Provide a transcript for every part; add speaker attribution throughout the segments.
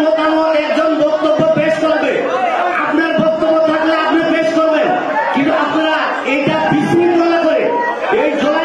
Speaker 1: মতামত একজন বক্তব্য পেশ করবে, আপনার বক্তব্য থাকলে আপনি পেশ করবেন, কিন্তু আপনারা এটা বিশৃঙ্খলা করে এই জুলাই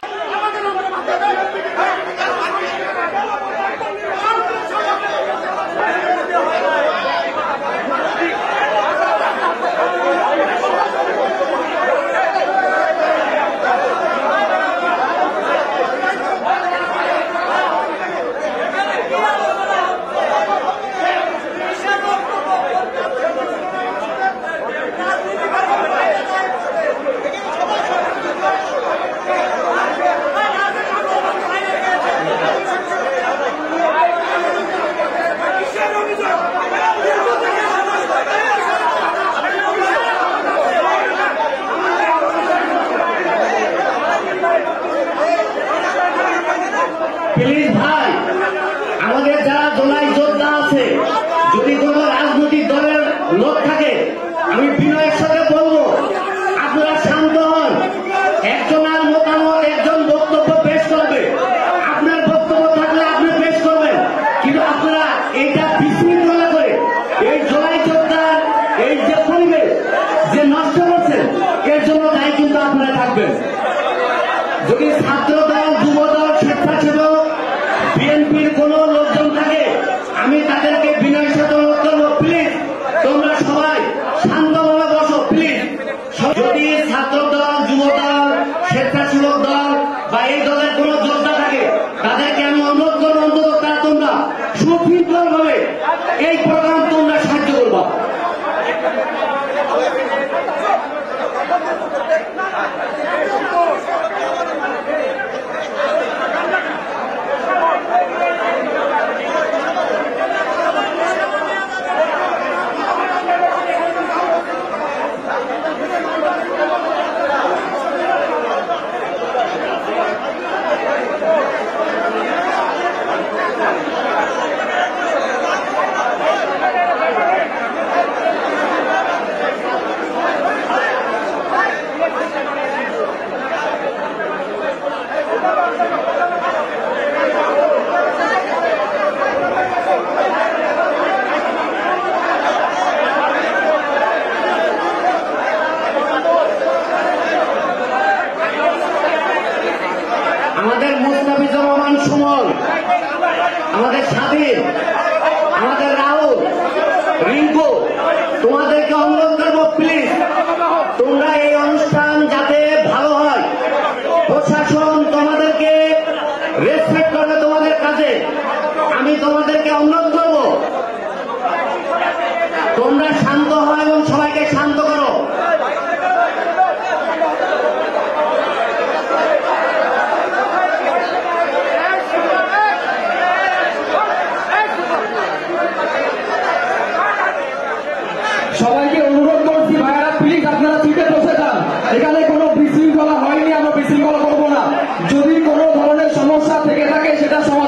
Speaker 1: প্লিজ ভাই, আমাদের যারা জুলাই যোদ্ধা আছে, যদি কোনো রাজনৈতিক দলের লোক থাকে, আমি বিনয়ের সাথে বলবো আপনারা শান্ত হন। একজনের মতামত একজন বক্তব্য পেশ করবে, আপনার বক্তব্য থাকলে আপনি পেশ করবেন, কিন্তু আপনারা এইটা বিশৃঙ্খলা করে এই জুলাই যোদ্ধার এই যে পরিবেশ যে নষ্ট করছেন, এর জন্য দায়ী কিন্তু আপনারা থাকবেন। যদি ছাত্র দল, যুব দল, স্বেচ্ছাসেবক, বিএনপির কোন লোকজন থাকে, আমি তাদেরকে বিনয়ের সাথে অনুরোধ করবো, প্লিজ তোমরা সবাই শান্তভাবে বসো প্লিজ। যদি ছাত্র দল, যুব দল, স্বেচ্ছাসেবক দল বা এই দলের কোন যোদ্ধা থাকে, তাদেরকে আমি অনুরোধ করবো অন্তত তারা তোমরা সুশৃঙ্খলভাবে এই প্রোগ্রাম তোমরা সাহায্য করবা। আমাদের মুস্তাফিজুর রহমান সুমন, আমাদের স্বাধীন, আমাদের রাহুল, রিঙ্কু, তোমাদেরকে অনুরোধ করবো প্লিজ তোমরা এই অনুষ্ঠান যাতে ভালো হয়, প্রশাসন তোমাদেরকে রেসপেক্ট করবে তোমাদের কাছে, আমি তোমাদেরকে অনুরোধ করবো তোমরা শান্ত হও এবং সবাইকে শান্ত করো।
Speaker 2: সবাইকে অনুরোধ করছি ভাইরা, প্লিজ আপনারা সিটে বসে যান। এখানে কোনো বিশৃঙ্খলা হয়নি, আমরা বিশৃঙ্খলা করবো না। যদি কোনো ধরনের সমস্যা থেকে থাকে সেটা সমাধান